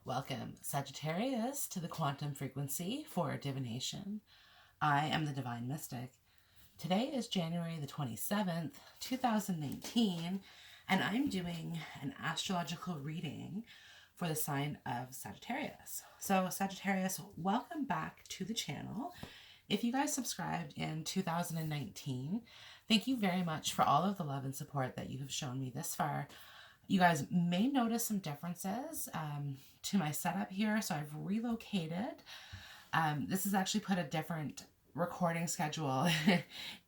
Welcome, Sagittarius, to the quantum frequency for divination. I am the Divine Mystic. Today is January the 27th, 2019, and I'm doing an astrological reading for the sign of Sagittarius. So, Sagittarius, welcome back to the channel. If you guys subscribed in 2019, thank you very much for all of the love and support that you have shown me this far. You guys may notice some differences to my setup here. So I've relocated. This has actually put a different recording schedule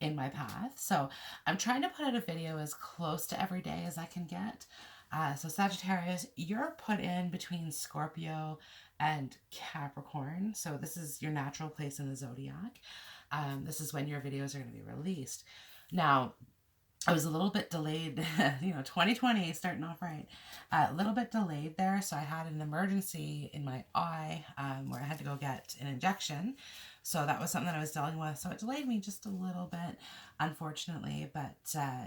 in my path. So I'm trying to put out a video as close to every day as I can get. So Sagittarius, you're put in between Scorpio and Capricorn. So this is your natural place in the zodiac. This is when your videos are going to be released. Now, I was a little bit delayed, 2020 starting off right. A little bit delayed there, so I had an emergency in my eye where I had to go get an injection. So that was something that I was dealing with. So it delayed me just a little bit, unfortunately. But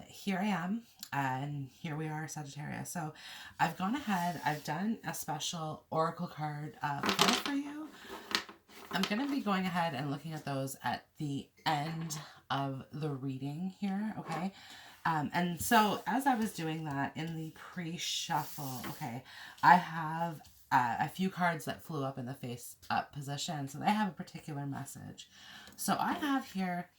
here I am, and here we are, Sagittarius. So I've gone ahead, I've done a special oracle card pull for you. I'm going to be going ahead and looking at those at the end of the reading here, okay? And so as I was doing that in the pre-shuffle, okay, I have a few cards that flew up in the face-up position, so they have a particular message. So I have here,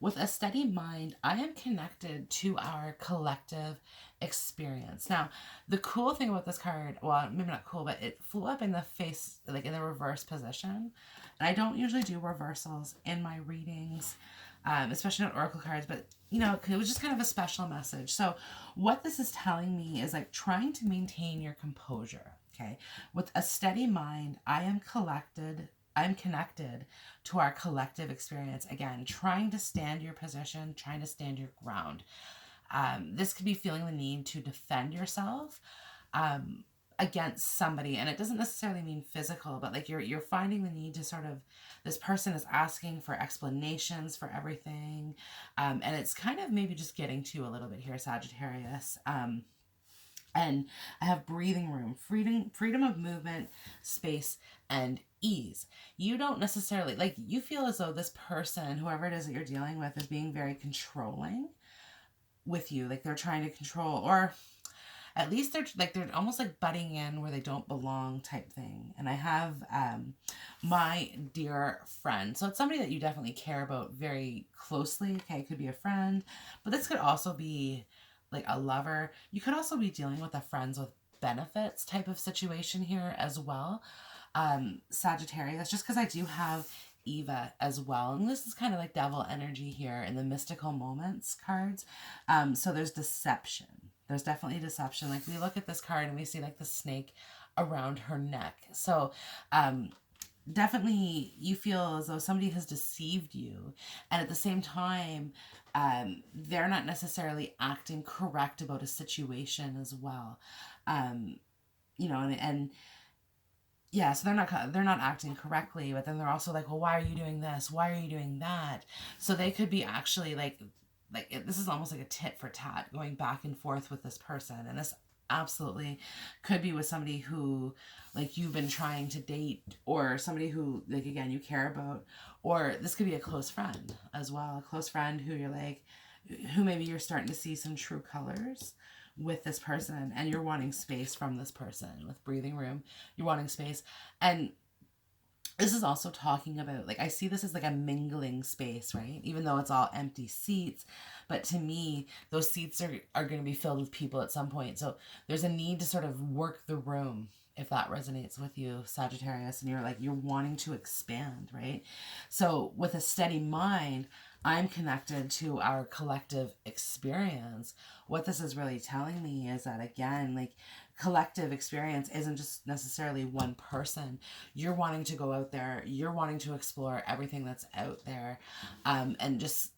with a steady mind, I am connected to our collective experience. Now, the cool thing about this card, well, maybe not cool, but it flew up in the face, like in the reverse position. And I don't usually do reversals in my readings, especially not oracle cards, but it was just kind of a special message. So what this is telling me is like trying to maintain your composure, okay? With a steady mind, I'm connected to our collective experience. Again, trying to stand your position, trying to stand your ground. This could be feeling the need to defend yourself against somebody, and it doesn't necessarily mean physical, but like you're finding the need to sort of, this person is asking for explanations for everything, and it's kind of maybe just getting to you a little bit here, Sagittarius. And I have breathing room, freedom of movement, space, and ease. You don't necessarily, like, you feel as though this person, whoever it is that you're dealing with, is being very controlling with you. Like they're trying to control, or at least they're almost like butting in where they don't belong type thing. And I have my dear friend. So it's somebody that you definitely care about very closely. Okay, it could be a friend, but this could also be like a lover. You could also be dealing with a friends with benefits type of situation here as well. Sagittarius, just because I do have Eva as well. And this is kind of like devil energy here in the mystical moments cards. So there's deception. There's definitely deception. Like we look at this card and we see like the snake around her neck. So definitely you feel as though somebody has deceived you. And at the same time, they're not necessarily acting correct about a situation as well. And yeah, so they're not acting correctly, but then they're also like, well, why are you doing this? Why are you doing that? So they could be actually like this is almost like a tit for tat going back and forth with this person. And this absolutely could be with somebody who like you've been trying to date, or somebody who like, again, you care about, or this could be a close friend as well. A close friend who you're like, who maybe you're starting to see some true colors with this person, and you're wanting space from this person. With breathing room, you're wanting space. And this is also talking about, like, I see this as like a mingling space, right? Even though it's all empty seats, but to me, those seats are going to be filled with people at some point. So there's a need to sort of work the room, if that resonates with you, Sagittarius, and you're wanting to expand, right? So with a steady mind, I'm connected to our collective experience. What this is really telling me is that, again, like, collective experience isn't just necessarily one person. You're wanting to go out there, you're wanting to explore everything that's out there, and just,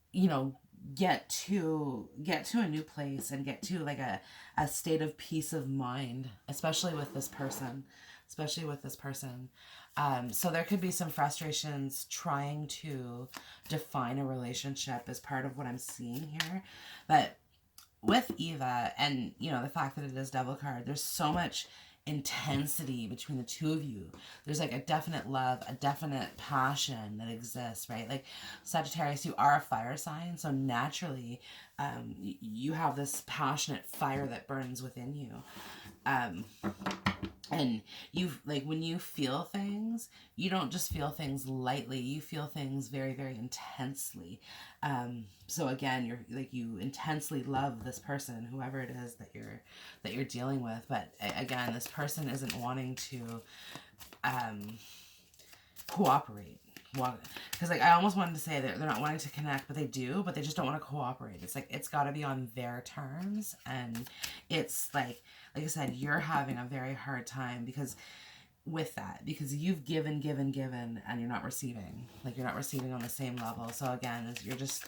get to a new place and get to like a state of peace of mind, especially with this person. So there could be some frustrations trying to define a relationship as part of what I'm seeing here. But with Eva and, the fact that it is devil card, there's so much intensity between the two of you. There's like a definite love, a definite passion that exists, right? Like Sagittarius, you are a fire sign, so naturally you have this passionate fire that burns within you. And you, like, when you feel things, you don't just feel things lightly, you feel things very, very intensely. So again, you're like, you intensely love this person, whoever it is that you're dealing with. But again, this person isn't wanting to cooperate. Because like I almost wanted to say that they're not wanting to connect, but they do, but they just don't want to cooperate. It's like it's got to be on their terms. And it's like I said, you're having a very hard time because because you've given, and you're not receiving. Like you're not receiving on the same level. So again,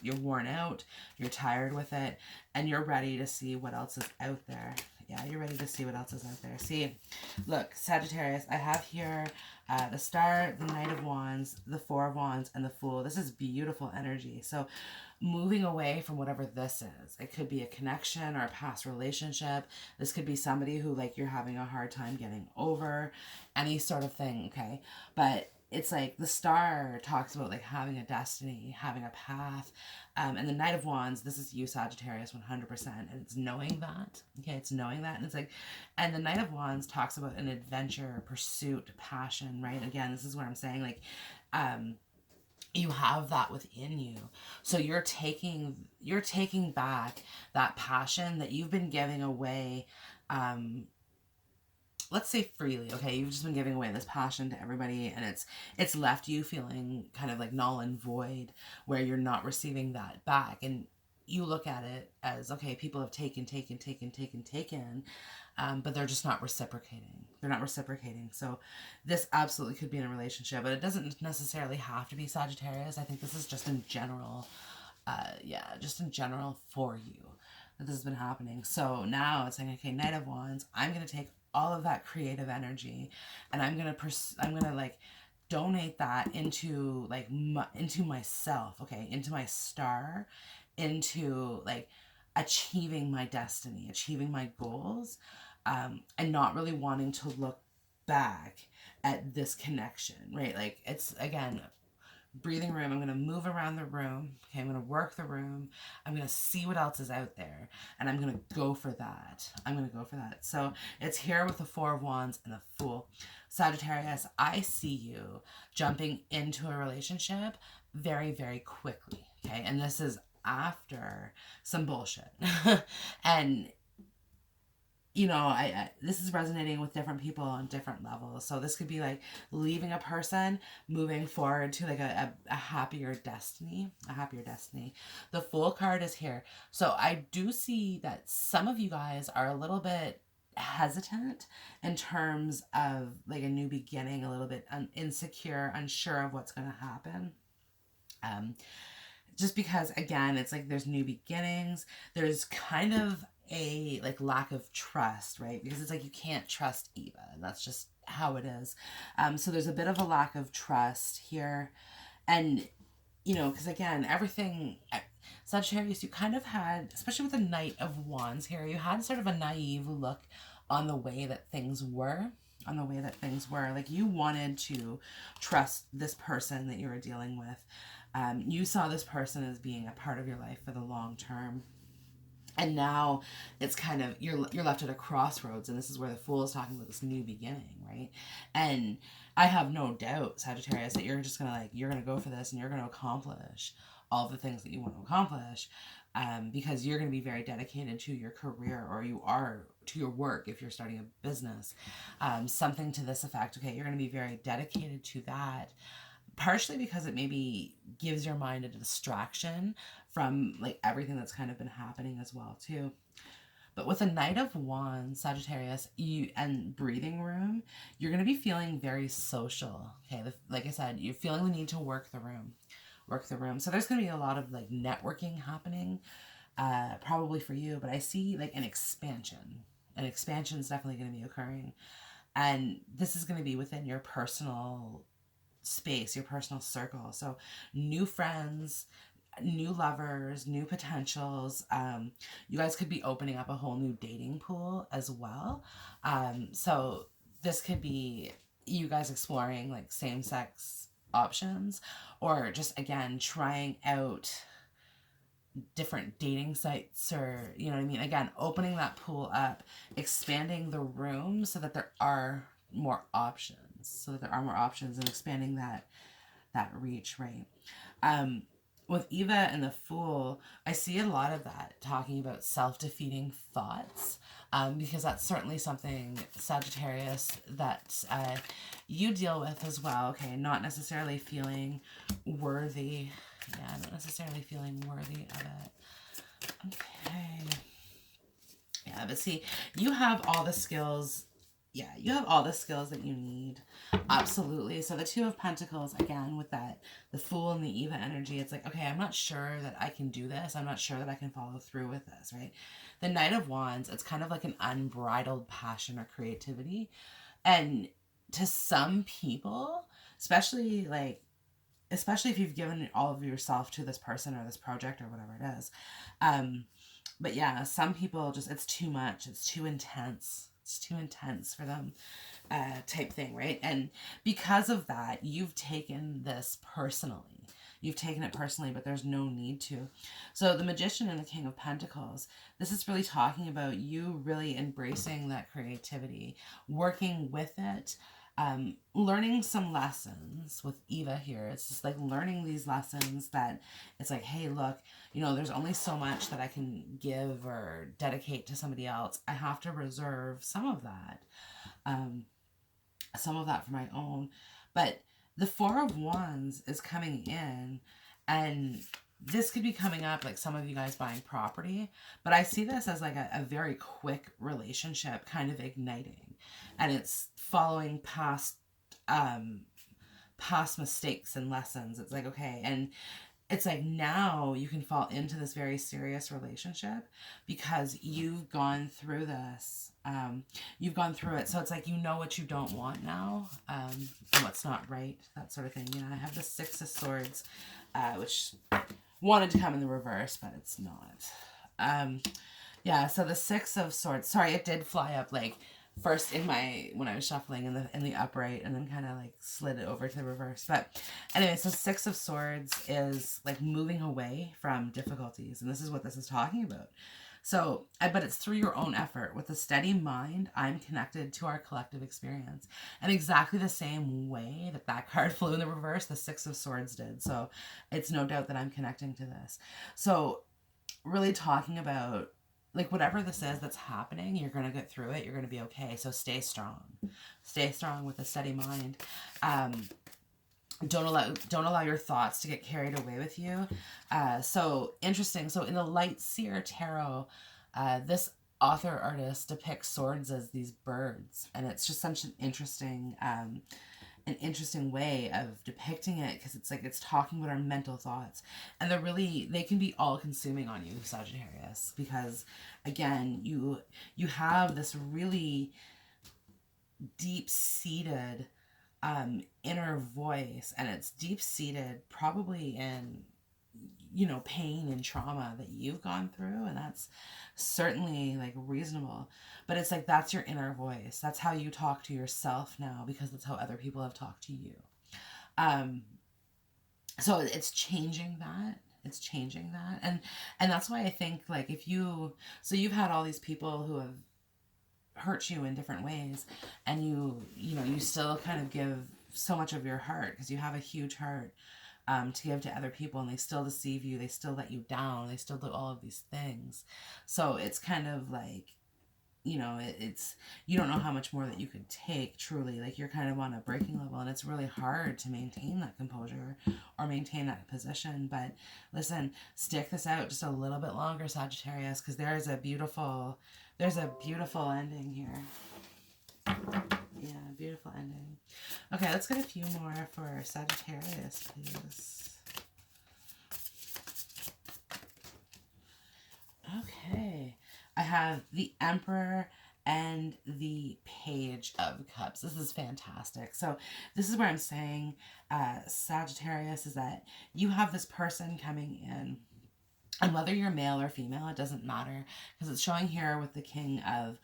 you're worn out, you're tired with it, and you're ready to see what else is out there. Yeah, you're ready to see what else is out there. See, look, Sagittarius, I have here the Star, the Knight of Wands, the Four of Wands, and the Fool. This is beautiful energy. So moving away from whatever this is. It could be a connection or a past relationship. This could be somebody who like you're having a hard time getting over, any sort of thing, okay? But it's like the Star talks about like having a destiny, having a path. And the Knight of Wands, this is you, Sagittarius, 100%. And it's knowing that, okay? It's knowing that. And it's like, and the Knight of Wands talks about an adventure, pursuit, passion, right? Again, this is what I'm saying. Like, you have that within you. So you're taking back that passion that you've been giving away, let's say freely, okay? You've just been giving away this passion to everybody, and it's left you feeling kind of like null and void, where you're not receiving that back. And you look at it as, okay, people have taken, but they're just not reciprocating. They're not reciprocating. So this absolutely could be in a relationship, but it doesn't necessarily have to be Sagittarius. I think this is just in general, just in general for you that this has been happening. So now it's like, okay, Knight of Wands, I'm going to take all of that creative energy and I'm going to like donate that into like into myself, okay, into my star, into like achieving my destiny, achieving my goals, and not really wanting to look back at this connection, right? Like it's, again, breathing room. I'm going to move around the room. Okay, I'm going to work the room. I'm going to see what else is out there, and I'm going to go for that. So it's here with the Four of Wands and the Fool. Sagittarius, I see you jumping into a relationship very, very quickly. Okay, and this is after some bullshit. And I this is resonating with different people on different levels. So this could be like leaving a person, moving forward to like a happier destiny, The Fool card is here. So I do see that some of you guys are a little bit hesitant in terms of like a new beginning, a little bit insecure, unsure of what's going to happen. Just because, again, it's like there's new beginnings. There's kind of a like lack of trust, right? Because it's like you can't trust Eva, and that's just how it is. So there's a bit of a lack of trust here. And, because again, everything, Sagittarius, you kind of had, especially with the Knight of Wands here, you had sort of a naive look on the way that things were. Like you wanted to trust this person that you were dealing with. You saw this person as being a part of your life for the long term. And now it's kind of, you're left at a crossroads, and this is where the Fool is talking about this new beginning, right? And I have no doubt, Sagittarius, that you're just you're going to go for this, and you're going to accomplish all of the things that you want to accomplish, because you're going to be very dedicated to your career, or you are to your work if you're starting a business. Something to this effect, okay? You're going to be very dedicated to that. Partially because it maybe gives your mind a distraction from like everything that's kind of been happening as well too. But with a Knight of Wands, Sagittarius, and breathing room, you're going to be feeling very social. Okay, like I said, you're feeling the need to work the room. So there's going to be a lot of like networking happening, probably for you. But I see like an expansion. An expansion is definitely going to be occurring, and this is going to be within your personal space, your personal circle. So new friends, new lovers, new potentials. You guys could be opening up a whole new dating pool as well. So this could be you guys exploring like same-sex options, or just again trying out different dating sites, or you know what I mean, again opening that pool up, expanding the room so that there are more options, and expanding that reach, right? With Eva and the Fool, I see a lot of that talking about self-defeating thoughts, because that's certainly something, Sagittarius, that you deal with as well. Okay, not necessarily feeling worthy. Yeah, not necessarily feeling worthy of it. Okay. Yeah, but see, you have all the skills. Yeah, you have all the skills that you need. Absolutely. So the Two of Pentacles, again, with that, the Fool and the Eva energy, it's like, okay, I'm not sure that I can do this. I'm not sure that I can follow through with this, right? The Knight of Wands, it's kind of like an unbridled passion or creativity. And to some people, especially if you've given all of yourself to this person or this project or whatever it is. But yeah, some people just, it's too much. It's too intense. It's too intense for them, type thing, right? And because of that, you've taken this personally. You've taken it personally, but there's no need to. So the Magician and the King of Pentacles, this is really talking about you really embracing that creativity, working with it, learning some lessons with Eva here. It's just like learning these lessons that it's like, hey, look, you know, there's only so much that I can give or dedicate to somebody else. I have to reserve some of that for my own. But the Four of Wands is coming in, and this could be coming up, like some of you guys buying property, but I see this as like a very quick relationship kind of igniting, and it's following past mistakes and lessons. It's like, okay, and it's like now you can fall into this very serious relationship because you've gone through this. You've gone through it. So it's like, you know what you don't want now, and what's not right, that sort of thing. Yeah, I have the Six of Swords, which wanted to come in the reverse, but it's not. Yeah, so the Six of Swords, sorry, it did fly up like first when I was shuffling in the upright, and then kind of like slid it over to the reverse. But anyway, so Six of Swords is like moving away from difficulties, and this is what this is talking about. So, but it's through your own effort. With a steady mind, I'm connected to our collective experience. And exactly the same way that card flew in the reverse, the Six of Swords did. So it's no doubt that I'm connecting to this. So really talking about, like, whatever this is that's happening, you're going to get through it. You're going to be okay. So stay strong. Stay strong with a steady mind. Don't allow your thoughts to get carried away with you. So interesting. So in the Light Seer Tarot, this author artist depicts swords as these birds, and it's just such an interesting way of depicting it, because it's like it's talking about our mental thoughts, and they can be all consuming on you, Sagittarius, because again, you have this really deep seated inner voice, and it's deep seated probably in, you know, pain and trauma that you've gone through, and that's certainly like reasonable, but it's like that's your inner voice. That's how you talk to yourself now, because that's how other people have talked to you. So it's changing that. And that's why I think, like, you've had all these people who have hurt you in different ways, and you still kind of give so much of your heart, because you have a huge heart to give to other people, and they still deceive you, they still let you down, they still do all of these things. So it's kind of like, it's you don't know how much more that you could take, truly. Like, you're kind of on a breaking level, and it's really hard to maintain that composure or maintain that position. But listen, stick this out just a little bit longer, Sagittarius, because there's a beautiful ending here. Yeah, beautiful ending. Okay, let's get a few more for Sagittarius, please. Okay, I have the Emperor and the Page of Cups. This is fantastic. So this is where I'm saying, Sagittarius, is that you have this person coming in, and whether you're male or female, it doesn't matter, because it's showing here with the King of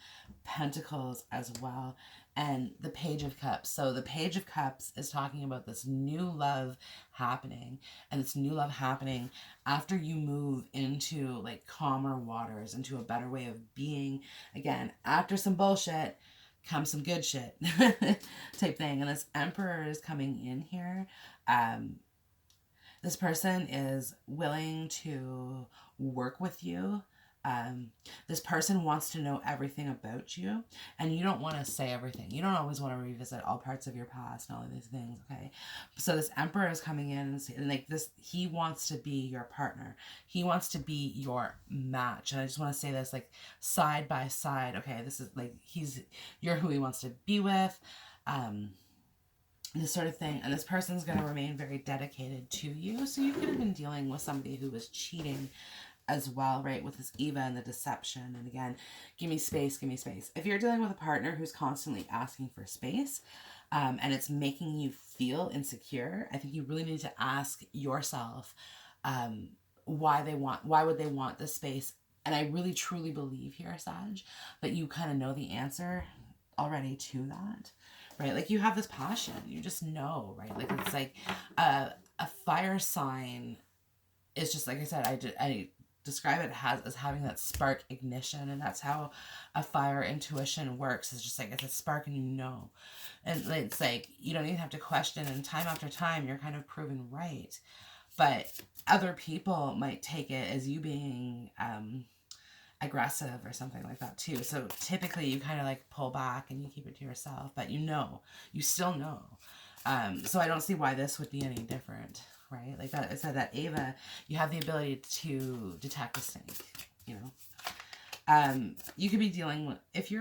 Pentacles as well, and the Page of Cups. So the Page of Cups is talking about this new love happening, and this new love happening after you move into like calmer waters, into a better way of being. Again, after some bullshit comes some good shit type thing. And this Emperor is coming in here. This person is willing to work with you. This person wants to know everything about you, and you don't want to say everything. You don't always want to revisit all parts of your past and all of these things, okay? So this Emperor is coming in and like this, he wants to be your partner. He wants to be your match. And I just want to say this, like, side by side, okay? This is like, you're who he wants to be with. This sort of thing. And this person's going to remain very dedicated to you. So you could have been dealing with somebody who was cheating as well, right? With this Eva and the deception. And again, give me space, give me space. If you're dealing with a partner who's constantly asking for space, and it's making you feel insecure, I think you really need to ask yourself, why would they want this space? And I really truly believe here, Sag, that you kind of know the answer already to that. Right? Like you have this passion, you just know, right? Like it's like a fire sign is just, like I said, I describe it as having that spark ignition, and that's how a fire intuition works. It's just like, it's a spark and you know. And it's like, you don't even have to question, and time after time, you're kind of proven right. But other people might take it as you being, aggressive or something like that too. So typically you kind of like pull back and you keep it to yourself, but you still know. So I don't see why this would be any different, right? Like that, I said that Ava, you have the ability to detect a snake, you know. You could be dealing with, if you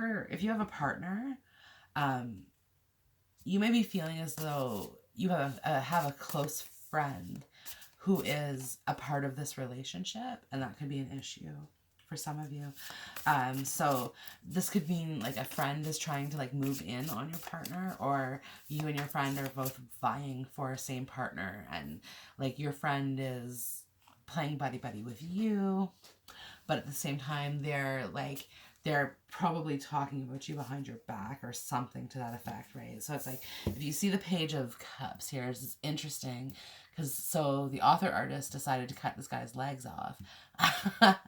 have a partner, you may be feeling as though you have a close friend who is a part of this relationship, and that could be an issue for some of you. So this could mean like a friend is trying to like move in on your partner, or you and your friend are both vying for a same partner, and like your friend is playing buddy-buddy with you, but at the same time they're probably talking about you behind your back or something to that effect, right? So it's like, if you see the Page of Cups here, it's interesting, because so the author artist decided to cut this guy's legs off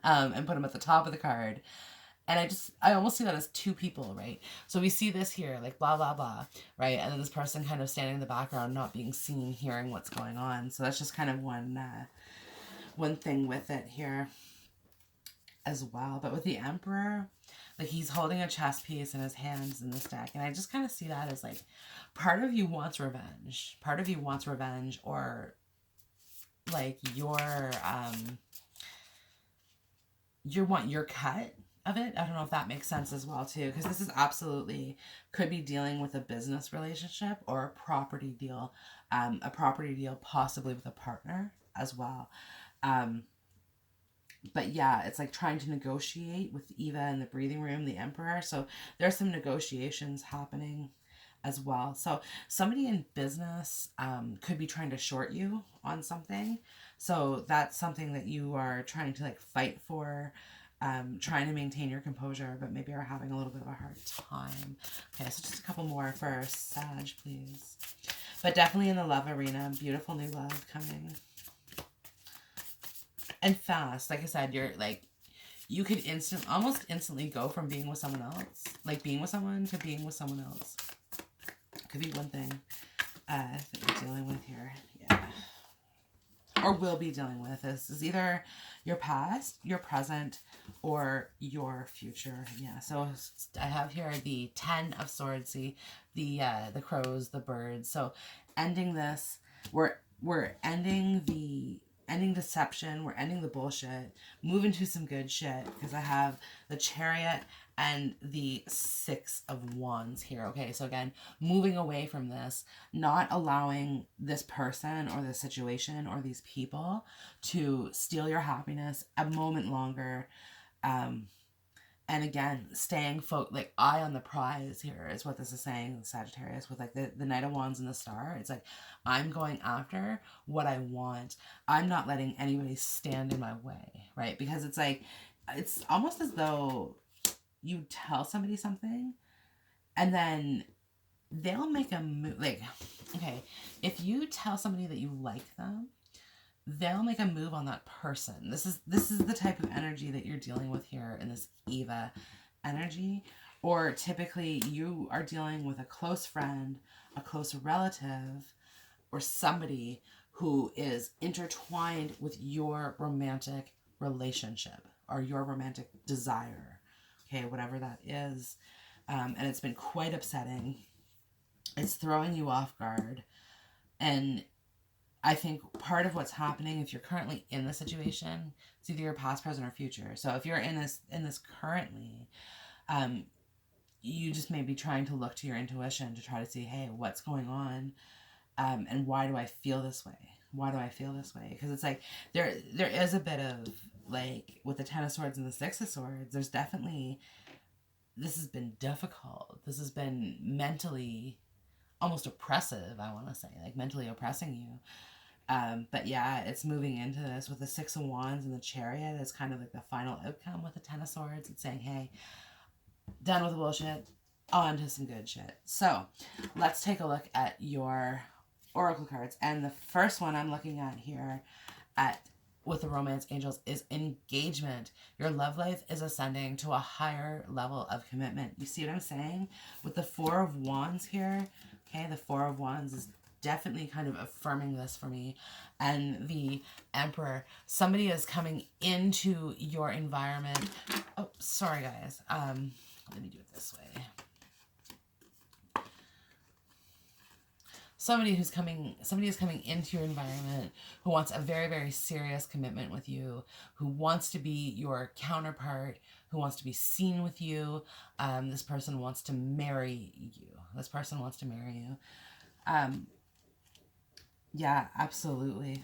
and put him at the top of the card. And I almost see that as two people, right? So we see this here, like blah, blah, blah, right? And then this person kind of standing in the background, not being seen, hearing what's going on. So that's just kind of one thing with it here as well. But with the Emperor, like he's holding a chess piece in his hands in this deck. And I just kind of see that as like, part of you wants revenge. Part of you wants revenge, or like you want your cut of it. I don't know if that makes sense as well too, because this is absolutely could be dealing with a business relationship or a property deal possibly with a partner as well. But yeah, it's like trying to negotiate with Eva in the breathing room, the Emperor. So there's some negotiations happening as well. So somebody in business could be trying to short you on something. So that's something that you are trying to like fight for, trying to maintain your composure, but maybe are having a little bit of a hard time. Okay, so just a couple more for Sag, please. But definitely in the love arena, beautiful new love coming. And fast, like I said, you're like, you could almost instantly go from being with someone else, like being with someone, to being with someone else. Could be one thing that you're dealing with here, yeah, or will be dealing with. This is either your past, your present, or your future. Yeah. So I have here the 10 of Swords, the crows, the birds. So ending this, we're ending deception, we're ending the bullshit, moving to some good shit, because I have the Chariot and the 6 of Wands here. Okay, so again, moving away from this, not allowing this person or this situation or these people to steal your happiness a moment longer, And again, staying like eye on the prize here is what this is saying, Sagittarius, with like the Knight of Wands and the Star. It's like, I'm going after what I want. I'm not letting anybody stand in my way, right? Because it's like, it's almost as though you tell somebody something and then they'll make a move. Like, okay, if you tell somebody that you like them, they'll make a move on that person. This is the type of energy that you're dealing with here in this Eva energy. Or typically you are dealing with a close friend, a close relative, or somebody who is intertwined with your romantic relationship or your romantic desire. Okay, whatever that is. And it's been quite upsetting. It's throwing you off guard. And I think part of what's happening, if you're currently in this situation, it's either your past, present, or future. So if you're in this currently, you just may be trying to look to your intuition to try to see, hey, what's going on, and why do I feel this way? Why do I feel this way? Because it's like there is a bit of like with the Ten of Swords and the Six of Swords. There's definitely, this has been difficult. This has been mentally almost oppressive. I want to say like mentally oppressing you. But yeah, it's moving into this with the Six of Wands and the Chariot. It's kind of like the final outcome with the Ten of Swords. It's saying, hey, done with the bullshit, on to some good shit. So let's take a look at your oracle cards. And the first one I'm looking at here with the Romance Angels is engagement. Your love life is ascending to a higher level of commitment. You see what I'm saying? With the Four of Wands here, okay, the Four of Wands is definitely kind of affirming this for me. And the Emperor, somebody is coming into your environment. Oh, sorry guys. Let me do it this way. Somebody is coming into your environment who wants a very, very serious commitment with you, who wants to be your counterpart, who wants to be seen with you. This person wants to marry you. This person wants to marry you. Yeah, absolutely.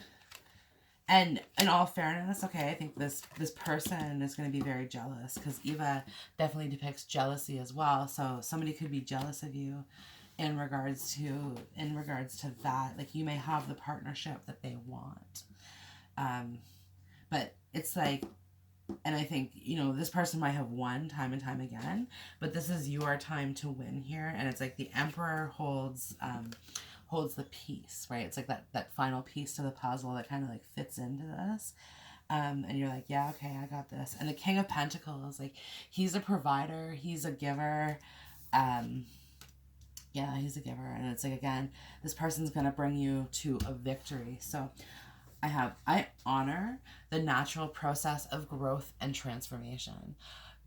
And in all fairness, okay, I think this person is going to be very jealous because Eva definitely depicts jealousy as well. So somebody could be jealous of you in regards to that. Like you may have the partnership that they want. But it's like, and I think, you know, this person might have won time and time again, but this is your time to win here. And it's like the Emperor holds the piece, right? It's like that final piece to the puzzle that kind of like fits into this. And you're like, yeah, okay, I got this. And the King of Pentacles, like he's a provider, he's a giver. Yeah, he's a giver. And it's like, again, this person's going to bring you to a victory. So I honor the natural process of growth and transformation.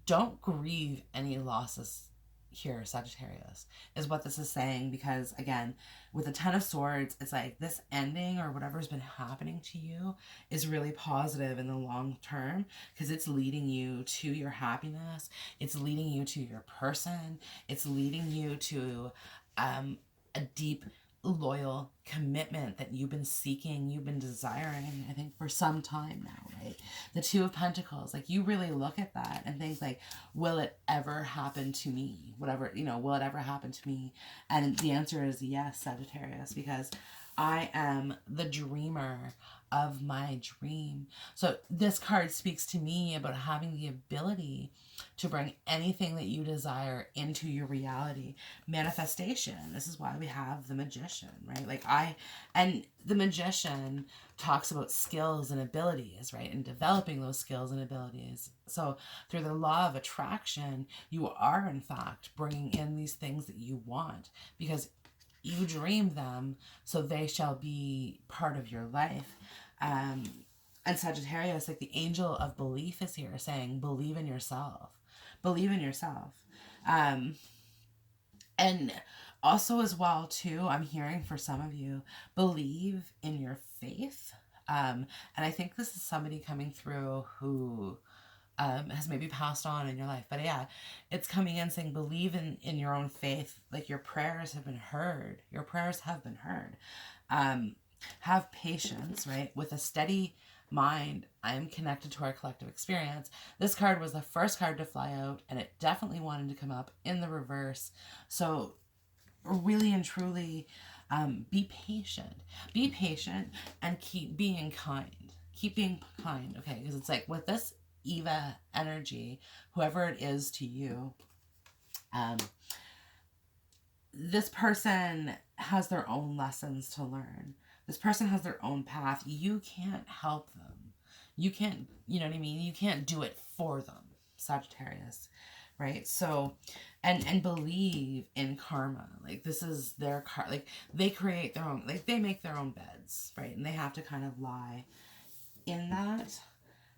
Don't grieve any losses here, Sagittarius, is what this is saying. Because again, with the Ten of Swords, it's like this ending or whatever's been happening to you is really positive in the long term because it's leading you to your happiness. It's leading you to your person. It's leading you to a deep, loyal commitment that you've been seeking, you've been desiring, I think, for some time now, right? The Two of Pentacles, like you really look at that and think like, will it ever happen to me? Whatever, you know, will it ever happen to me? And the answer is yes, Sagittarius, because I am the dreamer of my dream. So this card speaks to me about having the ability to bring anything that you desire into your reality. Manifestation. This is why we have the Magician, right? Like and the Magician talks about skills and abilities, right? And developing those skills and abilities. So through the law of attraction, you are in fact bringing in these things that you want because you dreamed them, so they shall be part of your life. And Sagittarius, like the angel of belief is here saying, believe in yourself. Believe in yourself. And also as well, too, I'm hearing for some of you, believe in your faith. And I think this is somebody coming through who has maybe passed on in your life. But yeah, it's coming in saying believe in your own faith. Like your prayers have been heard. Your prayers have been heard. Have patience, right? With a steady mind, I am connected to our collective experience. This card was the first card to fly out, and it definitely wanted to come up in the reverse. So really and truly, be patient. Be patient and keep being kind. Keep being kind, okay? Because it's like with this Eva energy, whoever it is to you, this person has their own lessons to learn. This person has their own path. You can't help them. You can't, you know what I mean? You can't do it for them, Sagittarius, right? So, and believe in karma. Like, this is their like, they create their own, like, they make their own beds, right? And they have to kind of lie in that.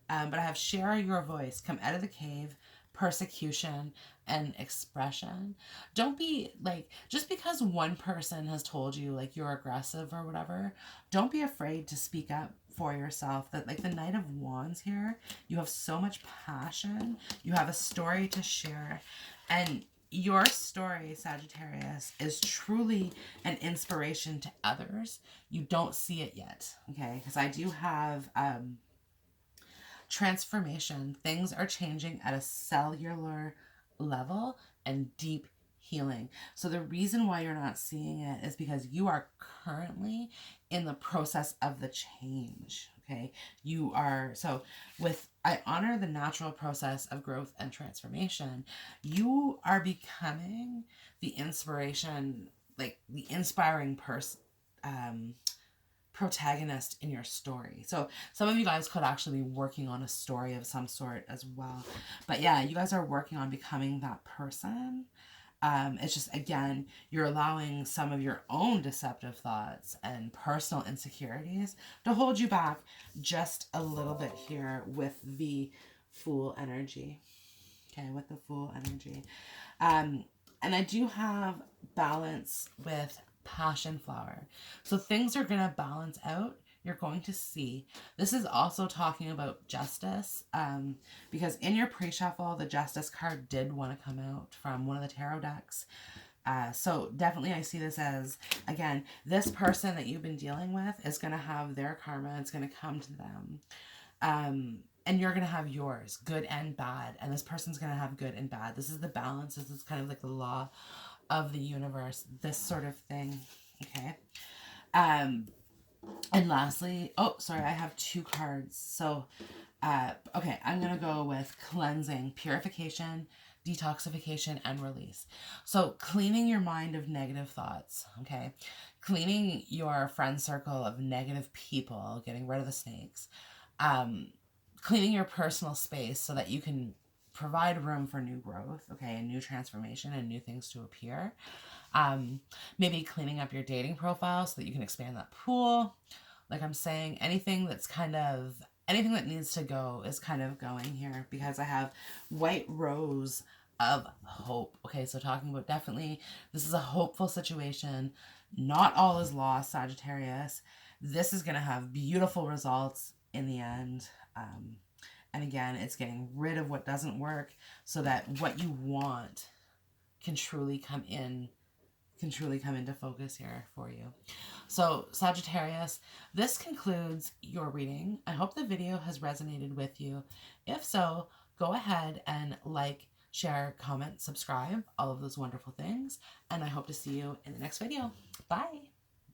But I have share your voice, come out of the cave, persecution, and expression. Don't be like, just because one person has told you like you're aggressive or whatever, don't be afraid to speak up for yourself. That, like, the Knight of Wands here, you have so much passion, you have a story to share, and your story, Sagittarius, is truly an inspiration to others. You don't see it yet, okay? Because I do have transformation. Things are changing at a cellular level and deep healing. So the reason why you're not seeing it is because you are currently in the process of the change. Okay. You are, so with, I honor the natural process of growth and transformation. You are becoming the inspiration, like the inspiring person, protagonist in your story. So some of you guys could actually be working on a story of some sort as well. But yeah, you guys are working on becoming that person. It's just, again, you're allowing some of your own deceptive thoughts and personal insecurities to hold you back just a little bit here with the Fool energy. Okay, with the Fool energy. And I do have balance with Passion Flower. So things are going to balance out. You're going to see. This is also talking about justice, because in your pre-shuffle, the Justice card did want to come out from one of the tarot decks. So definitely I see this as, again, this person that you've been dealing with is going to have their karma. It's going to come to them. And you're going to have yours, good and bad. And this person's going to have good and bad. This is the balance. This is kind of like the law of the universe, this sort of thing. Okay. And lastly, oh, sorry, I have two cards. So, okay, I'm going to go with cleansing, purification, detoxification, and release. So cleaning your mind of negative thoughts, okay? Cleaning your friend circle of negative people, getting rid of the snakes. Cleaning your personal space so that you can provide room for new growth, okay, and new transformation and new things to appear. Maybe cleaning up your dating profile so that you can expand that pool. Like I'm saying, anything that's kind of, anything that needs to go is kind of going here, because I have White Rose of Hope. Okay, so talking about, definitely, this is a hopeful situation. Not all is lost, Sagittarius. This is going to have beautiful results in the end. And again, it's getting rid of what doesn't work so that what you want can truly come into focus here for you. So Sagittarius, this concludes your reading. I hope the video has resonated with you. If so, go ahead and like, share, comment, subscribe, all of those wonderful things. And I hope to see you in the next video. Bye.